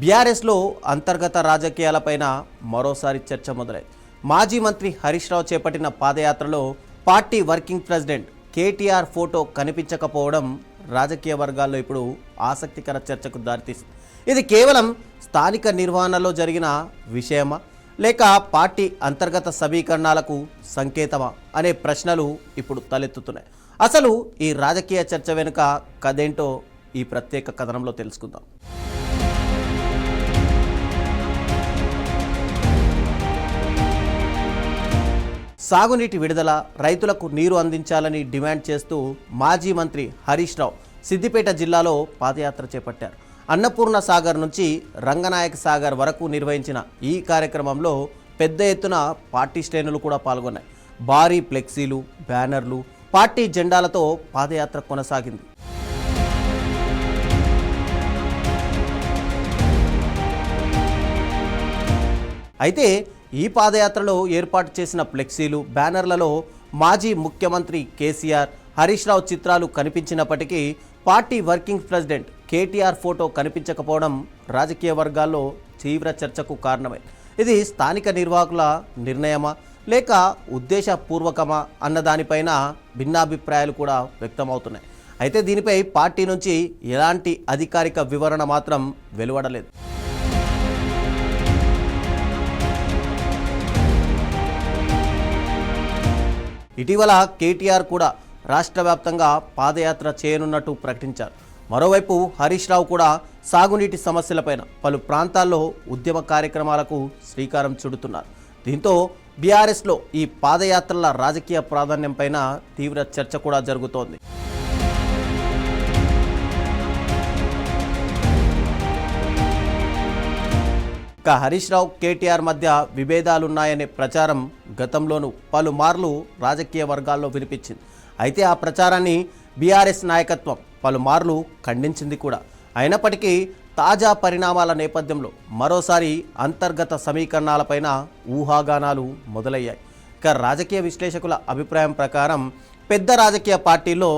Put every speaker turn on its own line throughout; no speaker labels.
బీఆర్ఎస్లో అంతర్గత రాజకీయాలపైన మరోసారి చర్చ మొదలైంది. మాజీ మంత్రి హరీష్ రావు చేపట్టిన పాదయాత్రలో party working president KTR photo కనిపించకపోవడం రాజకీయ వర్గాల్లో ఇప్పుడు ఆసక్తికర చర్చకు దారితీసింది. ఇది కేవలం స్థానిక నిర్వహణలో జరిగిన విషయమా లేక పార్టీ అంతర్గత సమీకరణాలకు సంకేతమా అనే ప్రశ్నలు ఇప్పుడు తలెత్తుతున్నాయి. అసలు ఈ రాజకీయ చర్చ వెనుక కథేంటో ఈ ప్రత్యేక కథనంలో తెలుసుకుందాం. సాగునీటి విడుదల, రైతులకు నీరు అందించాలని డిమాండ్ చేస్తూ మాజీ మంత్రి హరీష్ రావు సిద్దిపేట జిల్లాలో పాదయాత్ర చేపట్టారు. అన్నపూర్ణ సాగర్ నుంచి రంగనాయక సాగర్ వరకు నిర్వహించిన ఈ కార్యక్రమంలో పెద్ద ఎత్తున పార్టీ శ్రేణులు కూడా పాల్గొన్నాయి. భారీ ఫ్లెక్సీలు, బ్యానర్లు, పార్టీ జెండాలతో పాదయాత్ర కొనసాగింది. అయితే ఈ పాదయాత్రలో ఏర్పాటు చేసిన ఫ్లెక్సీలు, బ్యానర్లలో మాజీ ముఖ్యమంత్రి కేసీఆర్, హరీష్ రావు చిత్రాలు కనిపించినప్పటికీ party working president KTR photo కనిపించకపోవడం రాజకీయ వర్గాల్లో తీవ్ర చర్చకు కారణమైంది. ఇది స్థానిక నిర్వాహకుల నిర్ణయమా లేక ఉద్దేశపూర్వకమా అన్న దానిపైన భిన్నాభిప్రాయాలు కూడా వ్యక్తమవుతున్నాయి. అయితే దీనిపై పార్టీ నుంచి ఎలాంటి అధికారిక వివరణ మాత్రం వెలువడలేదు. ఇటీవల కేటీఆర్ కూడా రాష్ట్ర వ్యాప్తంగా పాదయాత్ర చేయనున్నట్టు ప్రకటించారు. మరోవైపు హరీష్ రావు కూడా సాగునీటి సమస్యలపైన పలు ప్రాంతాల్లో ఉద్యమ కార్యక్రమాలకు శ్రీకారం చుడుతున్నారు. దీంతో బీఆర్ఎస్లో ఈ పాదయాత్రల రాజకీయ ప్రాధాన్యంపైన తీవ్ర చర్చ కూడా జరుగుతోంది. ఇక హరీష్ రావు, కేటీఆర్ మధ్య విభేదాలున్నాయనే ప్రచారం గతంలోనూ పలుమార్లు రాజకీయ వర్గాల్లో వినిపించింది. అయితే ఆ ప్రచారాన్ని బీఆర్ఎస్ నాయకత్వం పలుమార్లు ఖండించింది కూడా. అయినప్పటికీ తాజా పరిణామాల నేపథ్యంలో మరోసారి అంతర్గత సమీకరణాలపైన ఊహాగానాలు మొదలయ్యాయి. ఇక రాజకీయ విశ్లేషకుల అభిప్రాయం ప్రకారం పెద్ద రాజకీయ పార్టీల్లో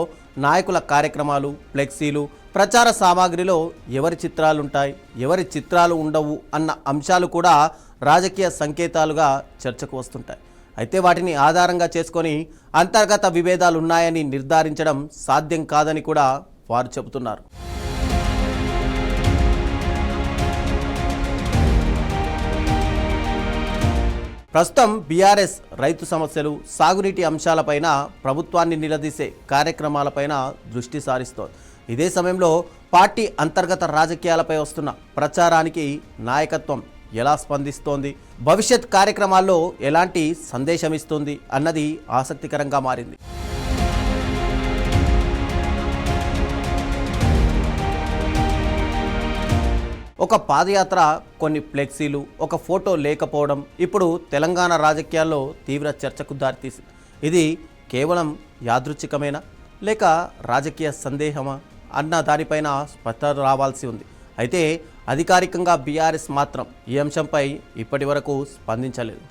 నాయకుల కార్యక్రమాలు, ఫ్లెక్సీలు, ప్రచార సామాగ్రిలో ఎవరి చిత్రాలుంటాయి, ఎవరి చిత్రాలు ఉండవు అన్న అంశాలు కూడా రాజకీయ సంకేతాలుగా చర్చకు వస్తుంటాయి. అయితే వాటిని ఆధారంగా చేసుకొని అంతర్గత విభేదాలు ఉన్నాయని నిర్ధారించడం సాధ్యం కాదని కూడా వారు చెబుతున్నారు. ప్రస్తుతం బీఆర్ఎస్ రైతు సమస్యలు, సాగునీటి అంశాలపైన ప్రభుత్వాన్ని నిలదీసే కార్యక్రమాలపైన దృష్టి సారిస్తోంది. ఇదే సమయంలో పార్టీ అంతర్గత రాజకీయాలపై వస్తున్న ప్రచారానికి నాయకత్వం ఎలా స్పందిస్తోంది, భవిష్యత్ కార్యక్రమాల్లో ఎలాంటి సందేశం ఇస్తుంది అన్నది ఆసక్తికరంగా మారింది. ఒక పాదయాత్ర, కొన్ని ఫ్లెక్సీలు, ఒక ఫోటో లేకపోవడం ఇప్పుడు తెలంగాణ రాజకీయాల్లో తీవ్ర చర్చకు దారితీసింది. ఇది కేవలం యాదృచ్ఛికమేనా లేక రాజకీయ సందేహమా అన్న దానిపైన స్పష్టత రావాల్సి ఉంది. అయితే అధికారికంగా బీఆర్ఎస్ మాత్రం ఈ అంశంపై ఇప్పటి వరకు స్పందించలేదు.